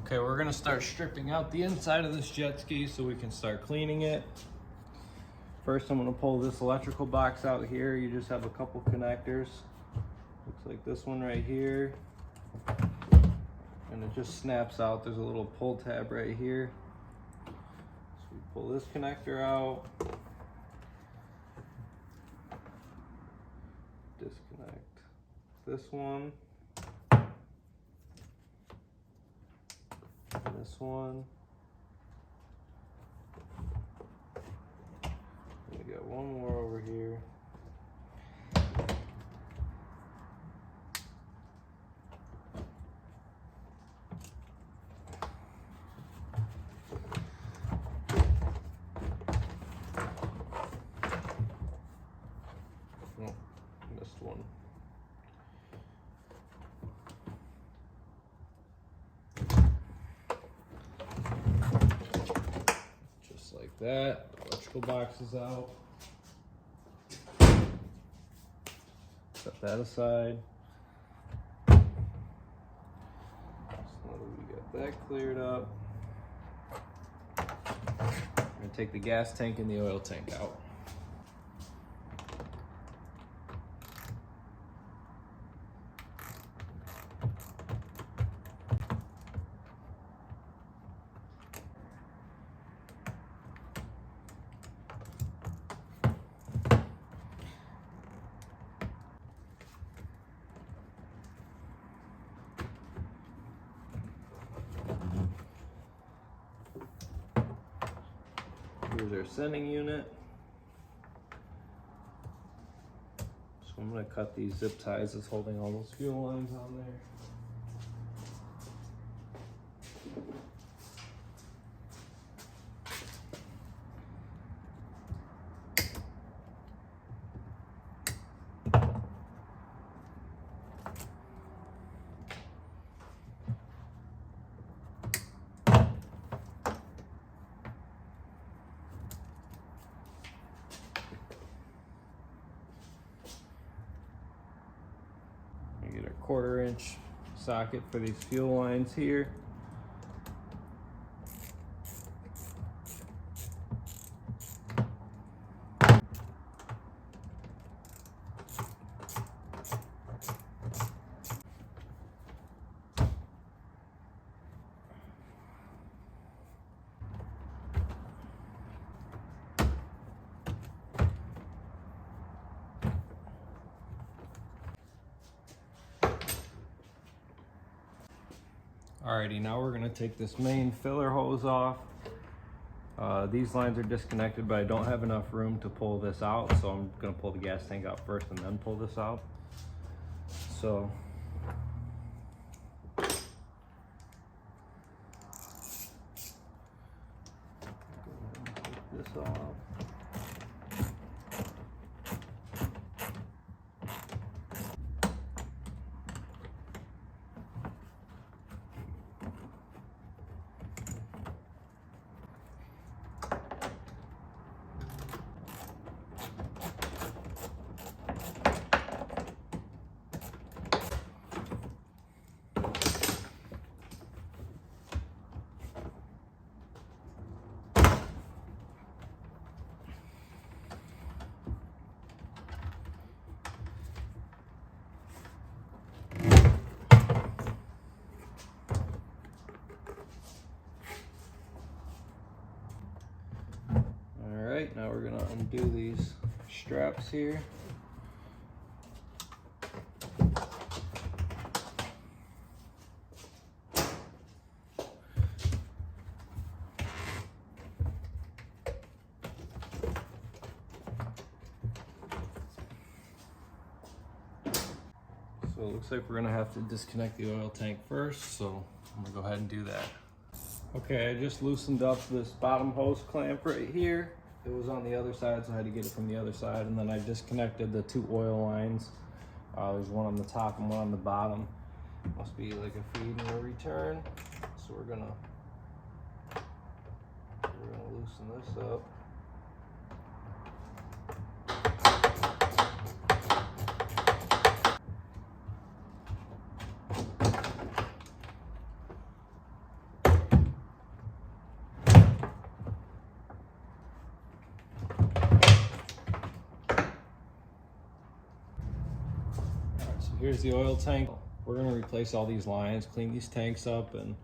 Okay, we're gonna start stripping out the inside of this jet ski so we can start cleaning it. First, I'm gonna pull this electrical box out here. You just have a couple connectors. Looks like this one right here. And it just snaps out. There's a little pull tab right here. So we pull this connector out. Disconnect this one. And this one. We got one more over here. Oh, missed one. Just like that. The electrical box is out. Set that aside. So now that we got that cleared up, I'm gonna take the gas tank and the oil tank out. Here's our sending unit. So I'm going to cut these zip ties that's holding all those fuel lines on there. Get a 1/4 inch socket for these fuel lines here. Alrighty, now we're gonna take this main filler hose off. These lines are disconnected, but I don't have enough room to pull this out, so I'm gonna pull the gas tank out first and then pull this out. So, take this off. Alright, now we're gonna undo these straps here. So it looks like we're gonna have to disconnect the oil tank first, so I'm gonna go ahead and do that. Okay, I just loosened up this bottom hose clamp right here. It was on the other side, so I had to get it from the other side, and then I disconnected the 2 oil lines. There's one on the top and one on the bottom. Must be like a feed and a return. So we're gonna loosen this up. here's the oil tank. We're gonna replace all these lines, clean these tanks up, and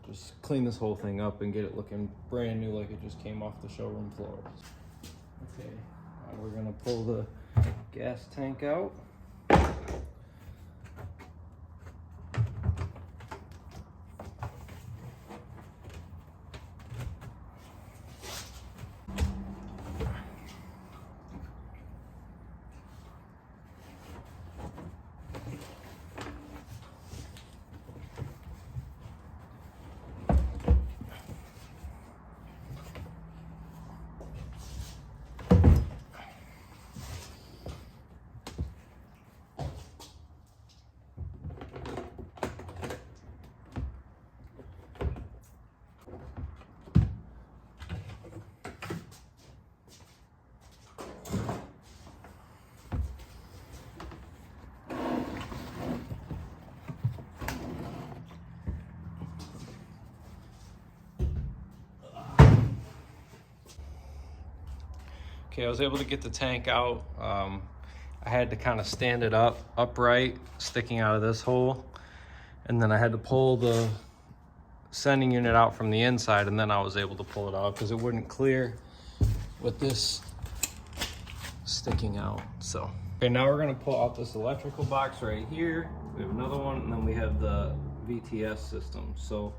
just clean this whole thing up and get it looking brand new like it just came off the showroom floor. Okay, now we're gonna pull the gas tank out. Okay, I was able to get the tank out. I had to kind of stand it upright, sticking out of this hole. And then I had to pull the sending unit out from the inside, and then I was able to pull it out because it wouldn't clear with this sticking out. So, okay, now we're gonna pull out this electrical box right here. We have another one, and then we have the VTS system. So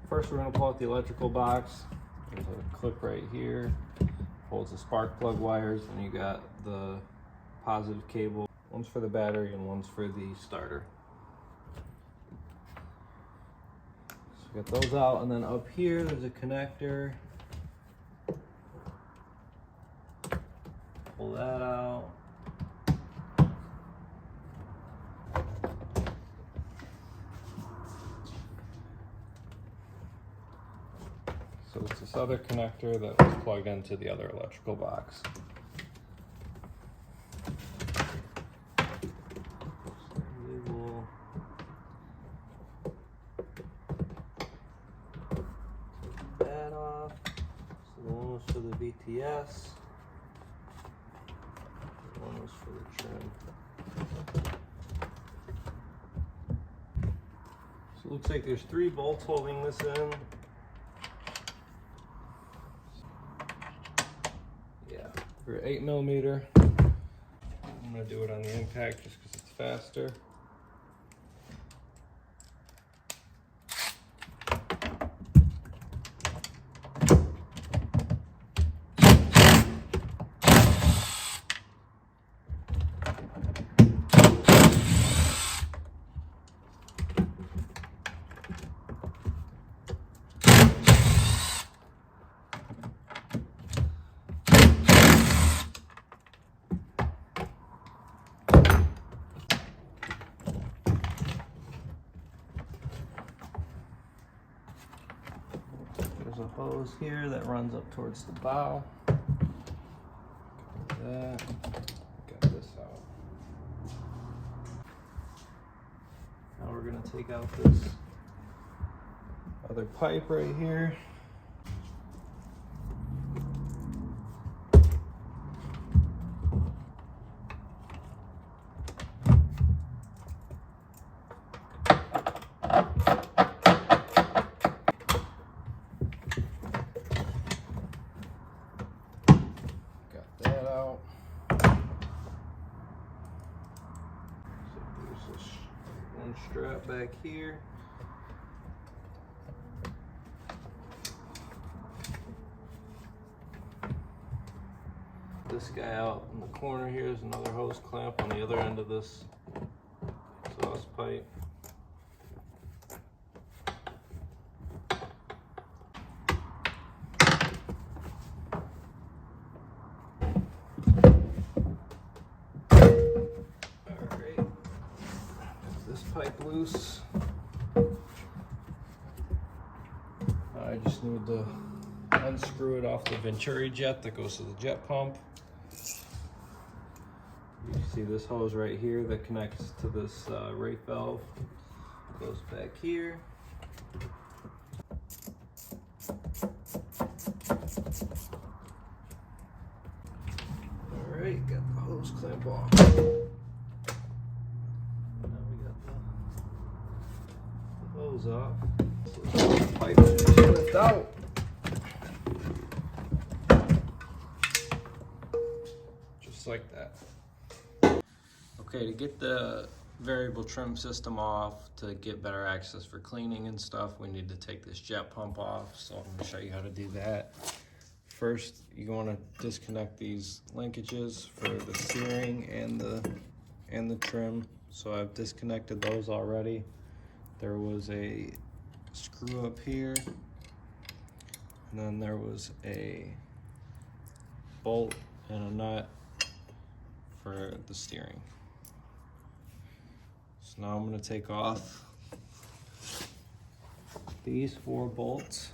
first we're gonna pull out the electrical box. There's a clip right here. Holds the spark plug wires, and you got the positive cable. One's for the battery and one's for the starter. So we got those out, and then up here there's a connector. Pull that out. So it's this other connector that was plugged into the other electrical box. So we will take that off. So the one was for the VTS. The one was for the trim. So it looks like there's 3 bolts holding this in. For 8mm. I'm gonna do it on the impact just because it's faster. There's a hose here that runs up towards the bow. That. Got this out. Now we're going to take out this other pipe right here. Strap back here. This guy out in the corner here is another hose clamp on the other end of this exhaust pipe. Pipe loose. I just need to unscrew it off the Venturi jet that goes to the jet pump. You see this hose right here that connects to this rate valve. Goes back here. Alright, got the hose clamp off. hose off. The pipe just slipped out. Just like that. Okay, to get the variable trim system off, to get better access for cleaning and stuff, we need to take this jet pump off. So I'm gonna show you how to do that. First, you want to disconnect these linkages for the steering and the trim. So I've disconnected those already. There was a screw up here, and then there was a bolt and a nut for the steering. So now I'm going to take off these 4 bolts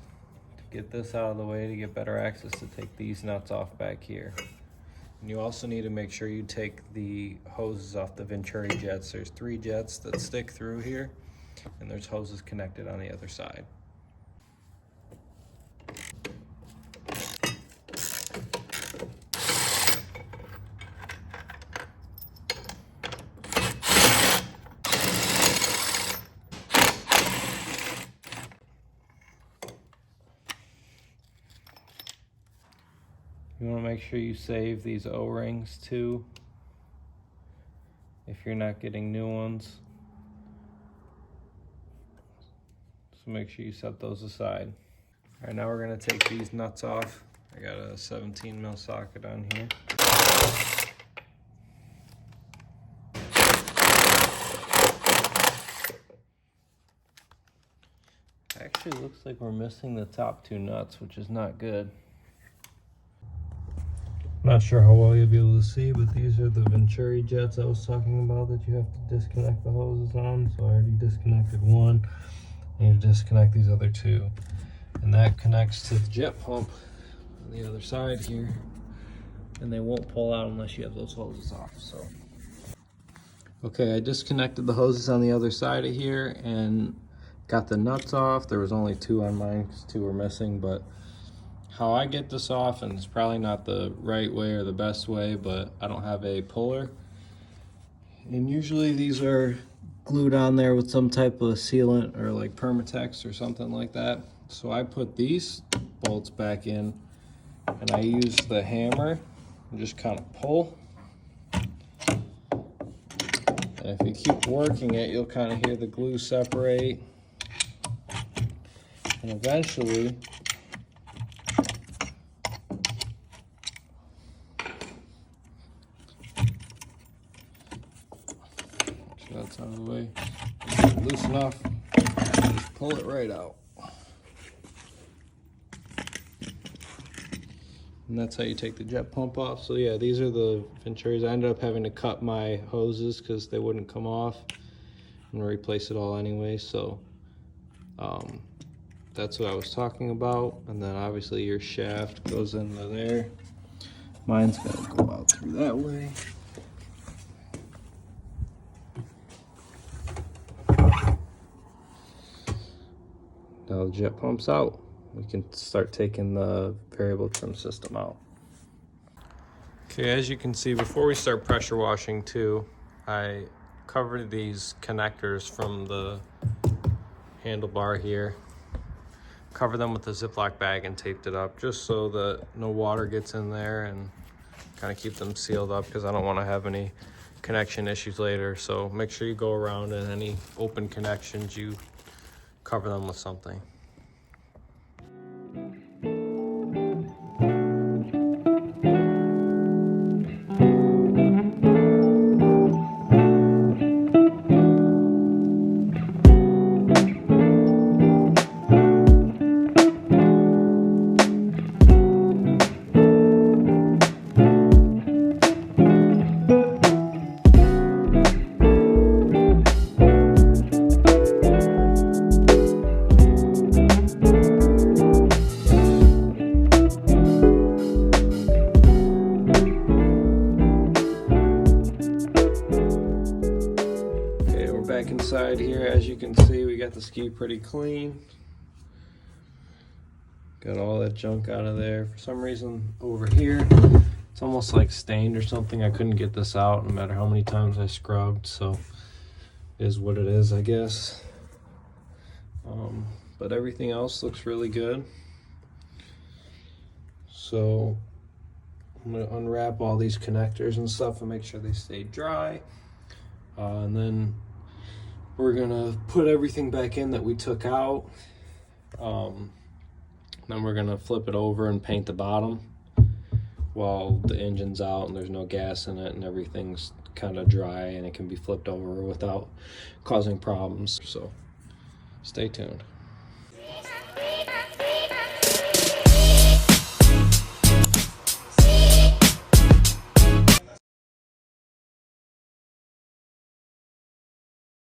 to get this out of the way, to get better access to take these nuts off back here. And you also need to make sure you take the hoses off the Venturi jets. There's 3 jets that stick through here, and there's hoses connected on the other side. You want to make sure you save these O-rings too, if you're not getting new ones. So make sure you set those aside. All right, now we're going to take these nuts off. I got a 17 mil socket on here. Actually looks like we're missing the top 2 nuts, which is not good. Not sure how well you'll be able to see, but these are the Venturi jets I was talking about that you have to disconnect the hoses on. So I already disconnected one. I need to disconnect these other 2. And that connects to the jet pump on the other side here. And they won't pull out unless you have those hoses off. So, okay, I disconnected the hoses on the other side of here and got the nuts off. There was only 2 on mine because 2 were missing, but how I get this off, and it's probably not the right way or the best way, but I don't have a puller. And usually these are glued on there with some type of sealant or like Permatex or something like that. So I put these bolts back in and I use the hammer and just kind of pull. And if you keep working it, you'll kind of hear the glue separate. And eventually, that's out of the way. Loose enough, just pull it right out. And that's how you take the jet pump off. So yeah, these are the Venturis. I ended up having to cut my hoses because they wouldn't come off and replace it all anyway. So that's what I was talking about. And then obviously your shaft goes into there. Mine's gonna go out through that way. Now the jet pump's out. We can start taking the variable trim system out. Okay, as you can see, before we start pressure washing too, I covered these connectors from the handlebar here. Cover them with a Ziploc bag and taped it up just so that no water gets in there, and kind of keep them sealed up because I don't want to have any connection issues later. So make sure you go around and any open connections, you cover them with something. Inside here, as you can see, we got the ski pretty clean. Got all that junk out of there. For some reason over here, it's almost like stained or something. I couldn't get this out no matter how many times I scrubbed, so it is what it is, I guess. But everything else looks really good. So I'm gonna unwrap all these connectors and stuff and make sure they stay dry. And then we're gonna put everything back in that we took out. Then we're gonna flip it over and paint the bottom while the engine's out and there's no gas in it and everything's kind of dry and it can be flipped over without causing problems. So stay tuned.